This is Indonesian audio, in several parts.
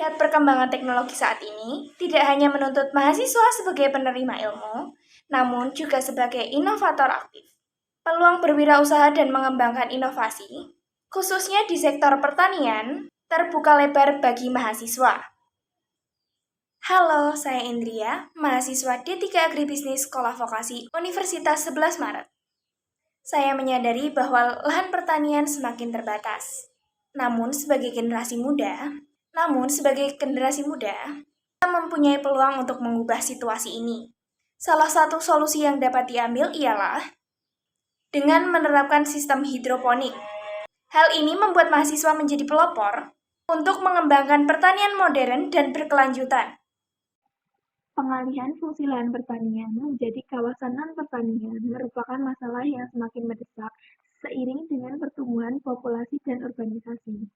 Lihat perkembangan teknologi saat ini, tidak hanya menuntut mahasiswa sebagai penerima ilmu, namun juga sebagai inovator aktif. Peluang berwirausaha dan mengembangkan inovasi, khususnya di sektor pertanian, terbuka lebar bagi mahasiswa. Halo, saya Indria, mahasiswa D3 Agribisnis Sekolah Vokasi Universitas 11 Maret. Saya menyadari bahwa lahan pertanian semakin terbatas. Namun sebagai generasi muda, kita mempunyai peluang untuk mengubah situasi ini. Salah satu solusi yang dapat diambil ialah dengan menerapkan sistem hidroponik. Hal ini membuat mahasiswa menjadi pelopor untuk mengembangkan pertanian modern dan berkelanjutan. Pengalihan fungsi lahan pertanian menjadi kawasan non-pertanian merupakan masalah yang semakin mendesak seiring dengan pertumbuhan populasi dan urbanisasi.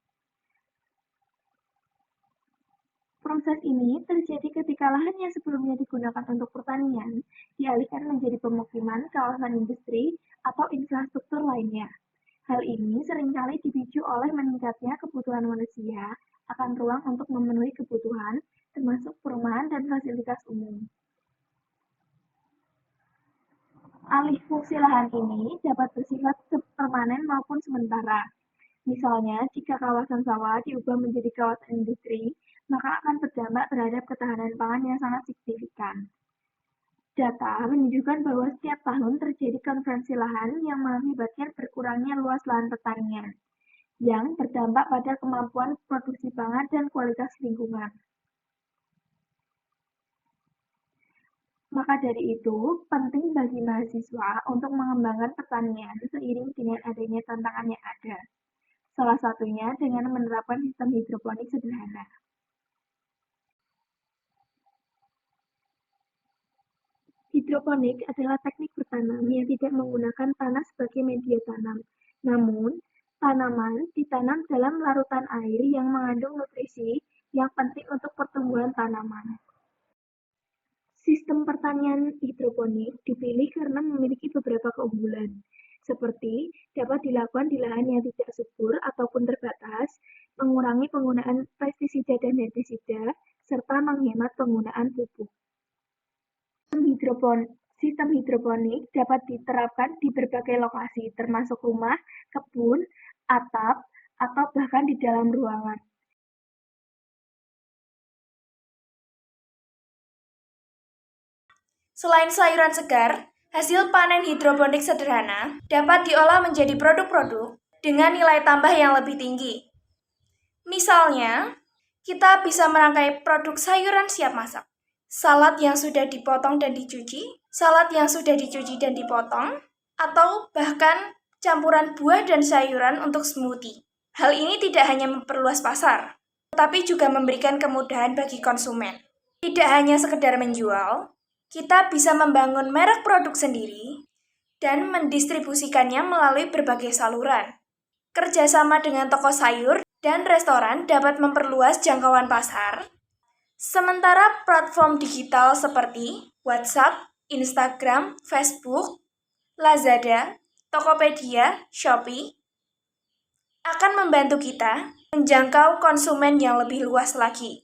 Proses ini terjadi ketika lahan yang sebelumnya digunakan untuk pertanian dialihkan menjadi pemukiman, kawasan industri, atau infrastruktur lainnya. Hal ini seringkali dipicu oleh meningkatnya kebutuhan manusia akan ruang untuk memenuhi kebutuhan, termasuk perumahan dan fasilitas umum. Alih fungsi lahan ini dapat bersifat permanen maupun sementara. Misalnya, jika kawasan sawah diubah menjadi kawasan industri, maka akan berdampak terhadap ketahanan pangan yang sangat signifikan. Data menunjukkan bahwa setiap tahun terjadi konversi lahan yang mengakibatkan berkurangnya luas lahan pertanian, yang berdampak pada kemampuan produksi pangan dan kualitas lingkungan. Maka dari itu, penting bagi mahasiswa untuk mengembangkan pertanian seiring dengan adanya tantangan yang ada. Salah satunya dengan menerapkan sistem hidroponik sederhana. Hidroponik adalah teknik bertanam yang tidak menggunakan tanah sebagai media tanam, namun tanaman ditanam dalam larutan air yang mengandung nutrisi yang penting untuk pertumbuhan tanaman. Sistem pertanian hidroponik dipilih karena memiliki beberapa keunggulan, seperti dapat dilakukan di lahan yang tidak subur ataupun terbatas, mengurangi penggunaan pestisida dan herbisida, serta menghemat penggunaan pupuk. Sistem hidroponik dapat diterapkan di berbagai lokasi, termasuk rumah, kebun, atap, atau bahkan di dalam ruangan. Selain sayuran segar, hasil panen hidroponik sederhana dapat diolah menjadi produk-produk dengan nilai tambah yang lebih tinggi. Misalnya, kita bisa merangkai produk sayuran siap masak, salad yang sudah dipotong dan dicuci, atau bahkan campuran buah dan sayuran untuk smoothie. Hal ini tidak hanya memperluas pasar, tetapi juga memberikan kemudahan bagi konsumen. Tidak hanya sekedar menjual, kita bisa membangun merek produk sendiri dan mendistribusikannya melalui berbagai saluran. Kerjasama dengan toko sayur dan restoran dapat memperluas jangkauan pasar, sementara platform digital seperti WhatsApp, Instagram, Facebook, Lazada, Tokopedia, Shopee akan membantu kita menjangkau konsumen yang lebih luas lagi.